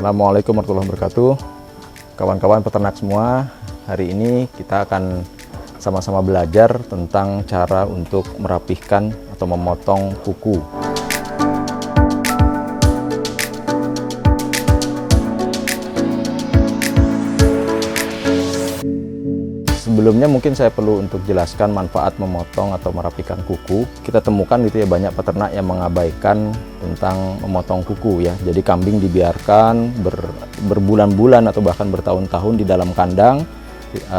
Assalamualaikum warahmatullahi wabarakatuh. Kawan-kawan peternak semua, hari ini kita akan sama-sama belajar tentang cara untuk merapihkan atau memotong kuku. Sebelumnya mungkin saya perlu untuk jelaskan manfaat memotong atau merapikan kuku. Kita temukan gitu ya, banyak peternak yang mengabaikan tentang memotong kuku ya. Jadi kambing dibiarkan berbulan-bulan atau bahkan bertahun-tahun di dalam kandang,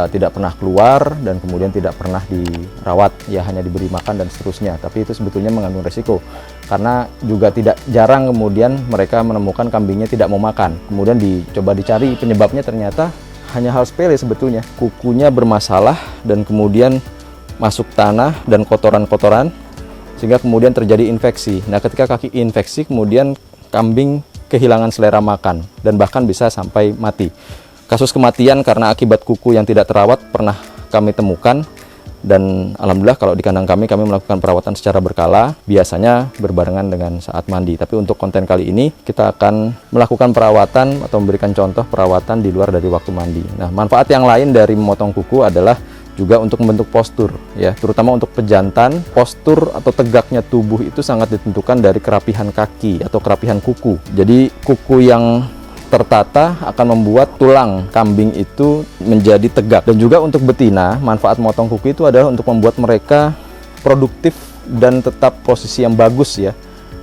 tidak pernah keluar dan kemudian tidak pernah dirawat ya, hanya diberi makan dan seterusnya. Tapi itu sebetulnya mengandung resiko, karena juga tidak jarang kemudian mereka menemukan kambingnya tidak mau makan. Kemudian dicoba dicari penyebabnya, ternyata hanya hal sepele sebetulnya. Kukunya bermasalah dan kemudian masuk tanah dan kotoran-kotoran sehingga kemudian terjadi infeksi. Nah, ketika kaki infeksi kemudian kambing kehilangan selera makan dan bahkan bisa sampai mati. Kasus kematian karena akibat kuku yang tidak terawat pernah kami temukan, dan alhamdulillah kalau di kandang kami melakukan perawatan secara berkala, biasanya berbarengan dengan saat mandi. Tapi untuk konten kali ini kita akan melakukan perawatan atau memberikan contoh perawatan di luar dari waktu mandi. Nah, manfaat yang lain dari memotong kuku adalah juga untuk membentuk postur ya, terutama untuk pejantan. Postur atau tegaknya tubuh itu sangat ditentukan dari kerapihan kaki atau kerapihan kuku. Jadi kuku yang tertata akan membuat tulang kambing itu menjadi tegak. Dan juga untuk betina, manfaat memotong kuku itu adalah untuk membuat mereka produktif dan tetap posisi yang bagus ya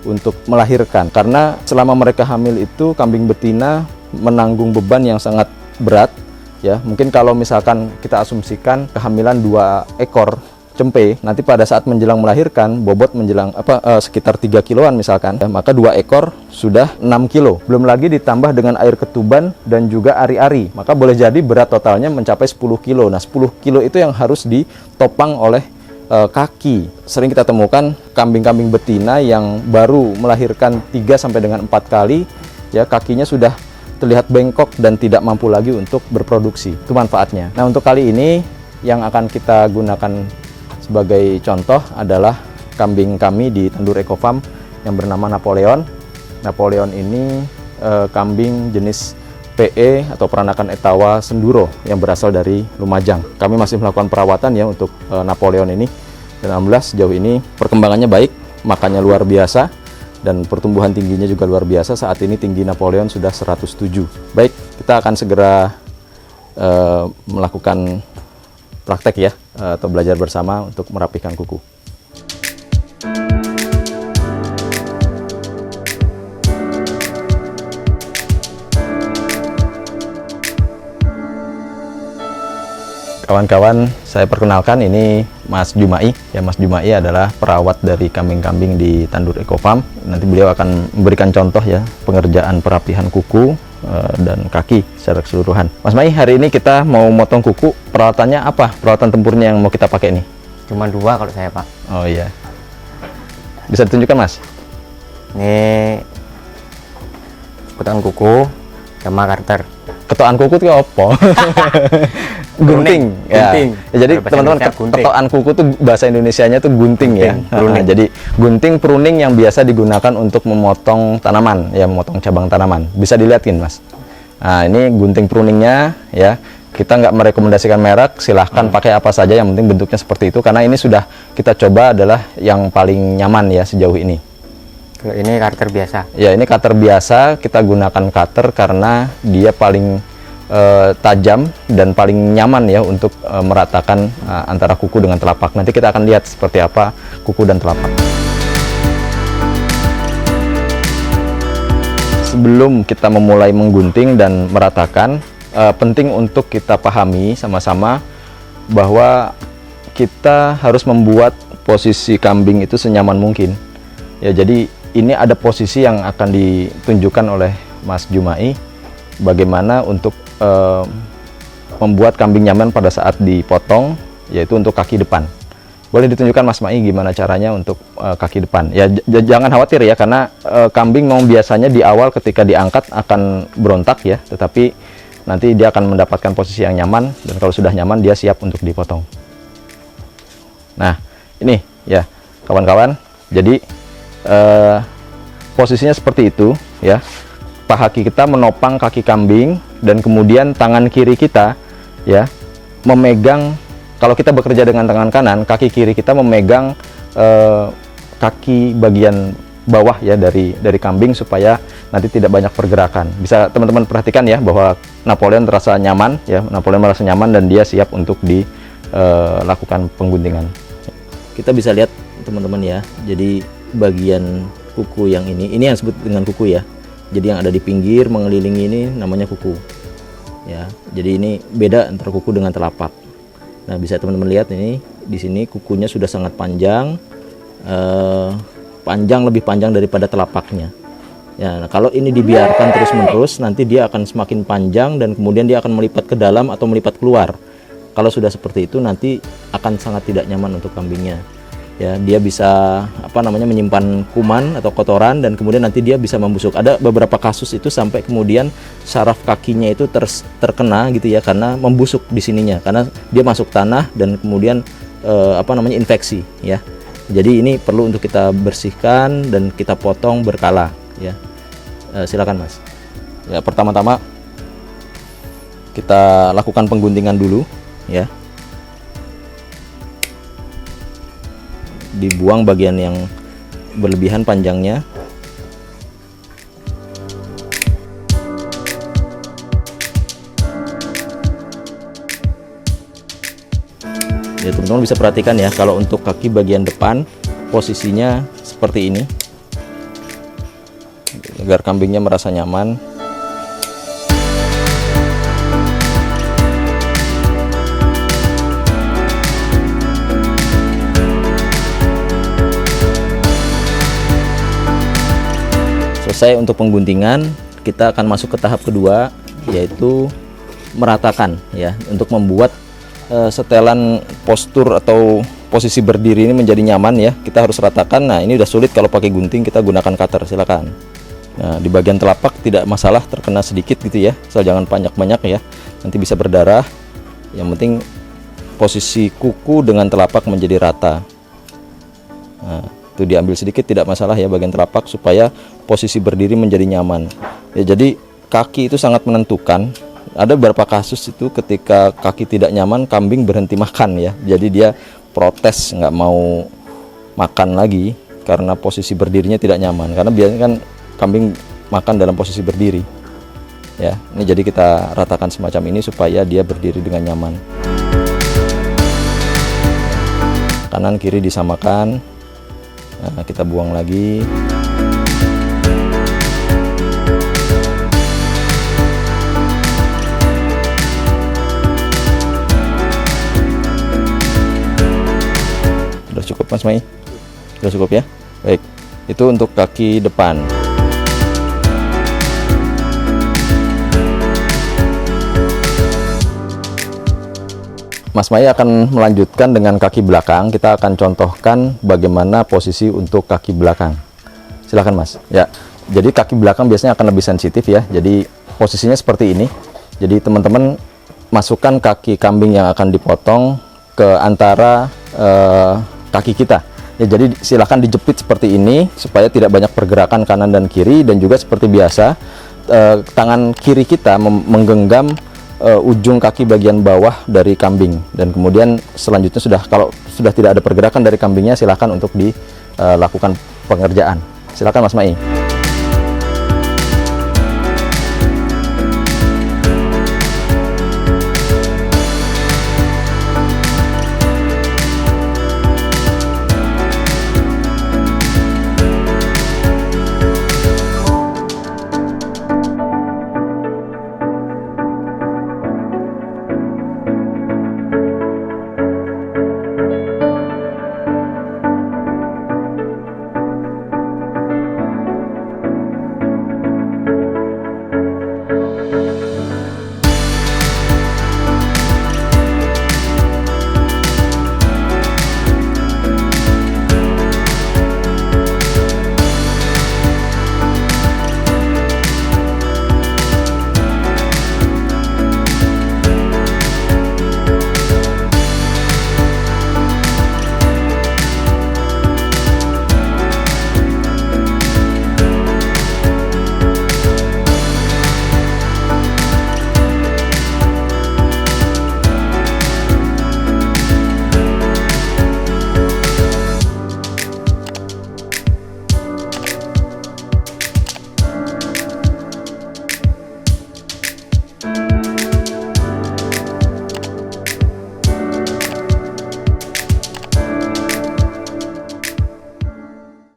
untuk melahirkan. Karena selama mereka hamil itu kambing betina menanggung beban yang sangat berat ya. Mungkin kalau misalkan kita asumsikan kehamilan 2 ekor cempe, nanti pada saat menjelang melahirkan bobot menjelang sekitar 3 kiloan misalkan ya, maka 2 ekor sudah 6 kilo, belum lagi ditambah dengan air ketuban dan juga ari-ari, maka boleh jadi berat totalnya mencapai 10 kilo. Nah, 10 kilo itu yang harus ditopang oleh kaki. Sering kita temukan kambing-kambing betina yang baru melahirkan 3 sampai dengan 4 kali ya, kakinya sudah terlihat bengkok dan tidak mampu lagi untuk berproduksi. Itu manfaatnya. Nah, untuk kali ini yang akan kita gunakan sebagai contoh adalah kambing kami di Tandur Eco Farm yang bernama Napoleon. Napoleon ini kambing jenis PE atau peranakan Etawa Senduro yang berasal dari Lumajang. Kami masih melakukan perawatan ya untuk Napoleon ini, dan alhamdulillah sejauh ini perkembangannya baik, makannya luar biasa, dan pertumbuhan tingginya juga luar biasa. Saat ini tinggi Napoleon sudah 107. Baik, kita akan segera melakukan praktek ya, atau belajar bersama untuk merapihkan kuku. Kawan-kawan, saya perkenalkan, ini Mas Jumai ya. Mas Jumai adalah perawat dari kambing-kambing di Tandur Eco Farm. Nanti beliau akan memberikan contoh ya pengerjaan perapihan kuku dan kaki secara keseluruhan. Mas Mai, hari ini kita mau motong kuku. Peralatannya apa? Peralatan tempurnya yang mau kita pakai ini? Cuma 2 kalau saya, Pak. Oh iya. Bisa ditunjukkan, Mas? Ini ketuaan kuku sama karter. Ketuaan kuku itu apa? Gunting. Ya. Gunting. Ya, jadi teman-teman, ketuaan kuku tuh bahasa Indonesianya tuh gunting ya. Pruning. Jadi gunting pruning yang biasa digunakan untuk memotong tanaman ya, memotong cabang tanaman. Bisa dilihatin, Mas. Nah, ini gunting pruningnya ya. Kita nggak merekomendasikan merek, silahkan pakai apa saja, yang penting bentuknya seperti itu, karena ini sudah kita coba adalah yang paling nyaman ya sejauh ini. Kalau ini cutter biasa. Ya, ini cutter biasa. Kita gunakan cutter karena dia paling tajam dan paling nyaman ya untuk meratakan antara kuku dengan telapak. Nanti kita akan lihat seperti apa kuku dan telapak. Sebelum kita memulai menggunting dan meratakan, penting untuk kita pahami sama-sama bahwa kita harus membuat posisi kambing itu senyaman mungkin. Ya, jadi ini ada posisi yang akan ditunjukkan oleh Mas Jumai, bagaimana untuk membuat kambing nyaman pada saat dipotong, yaitu untuk kaki depan. Boleh ditunjukkan Mas Mai gimana caranya untuk kaki depan. Ya, jangan khawatir ya, karena kambing memang biasanya di awal ketika diangkat akan berontak ya, tetapi nanti dia akan mendapatkan posisi yang nyaman, dan kalau sudah nyaman dia siap untuk dipotong. Nah, ini ya kawan-kawan, jadi posisinya seperti itu ya. paha kita menopang kaki kambing dan kemudian tangan kiri kita ya memegang, kalau kita bekerja dengan tangan kanan, kaki kiri kita memegang kaki bagian bawah ya dari kambing supaya nanti tidak banyak pergerakan. Bisa teman-teman perhatikan ya bahwa Napoleon terasa nyaman ya, Napoleon merasa nyaman dan dia siap untuk dilakukan pengguntingan. Kita bisa lihat teman-teman ya, jadi bagian kuku yang ini yang disebut dengan kuku ya. Jadi yang ada di pinggir mengelilingi ini namanya kuku ya. Jadi ini beda antara kuku dengan telapak. Nah, bisa teman-teman lihat ini di sini kukunya sudah sangat panjang, lebih panjang daripada telapaknya ya. Nah, kalau ini dibiarkan terus-menerus nanti dia akan semakin panjang dan kemudian dia akan melipat ke dalam atau melipat keluar. Kalau sudah seperti itu nanti akan sangat tidak nyaman untuk kambingnya ya. Dia bisa menyimpan kuman atau kotoran dan kemudian nanti dia bisa membusuk. Ada beberapa kasus itu sampai kemudian saraf kakinya itu terkena gitu ya, karena membusuk di sininya karena dia masuk tanah dan kemudian infeksi ya. Jadi ini perlu untuk kita bersihkan dan kita potong berkala ya. Silakan Mas. Ya, pertama-tama kita lakukan pengguntingan dulu ya. Dibuang bagian yang berlebihan panjangnya. Ya, teman-teman bisa perhatikan ya, kalau untuk kaki bagian depan posisinya seperti ini agar kambingnya merasa nyaman. Selesai untuk pengguntingan, kita akan masuk ke tahap kedua, yaitu meratakan ya, untuk membuat setelan postur atau posisi berdiri ini menjadi nyaman ya. Kita harus ratakan. Nah, ini udah sulit kalau pakai gunting, kita gunakan cutter, silakan. Nah, di bagian telapak tidak masalah terkena sedikit gitu ya, asal jangan banyak-banyak ya, nanti bisa berdarah. Yang penting posisi kuku dengan telapak menjadi rata. Nah, itu diambil sedikit tidak masalah ya bagian telapak supaya posisi berdiri menjadi nyaman ya. Jadi kaki itu sangat menentukan. Ada beberapa kasus itu ketika kaki tidak nyaman, kambing berhenti makan ya. Jadi dia protes, nggak mau makan lagi karena posisi berdirinya tidak nyaman. Karena biasanya kan kambing makan dalam posisi berdiri ya. Ini jadi kita ratakan semacam ini supaya dia berdiri dengan nyaman. Kanan kiri disamakan. Nah, kita buang lagi. Sudah cukup Mas Mai? Sudah cukup ya? Baik, itu untuk kaki depan. Mas Mai akan melanjutkan dengan kaki belakang. Kita akan contohkan bagaimana posisi untuk kaki belakang. Silahkan Mas. Ya, jadi kaki belakang biasanya akan lebih sensitif ya. Jadi posisinya seperti ini. Jadi teman-teman masukkan kaki kambing yang akan dipotong ke antara kaki kita. Ya, jadi silahkan dijepit seperti ini supaya tidak banyak pergerakan kanan dan kiri, dan juga seperti biasa tangan kiri kita menggenggam ujung kaki bagian bawah dari kambing, dan kemudian selanjutnya kalau sudah tidak ada pergerakan dari kambingnya, silahkan untuk dilakukan pengerjaan. Silakan Mas Mai.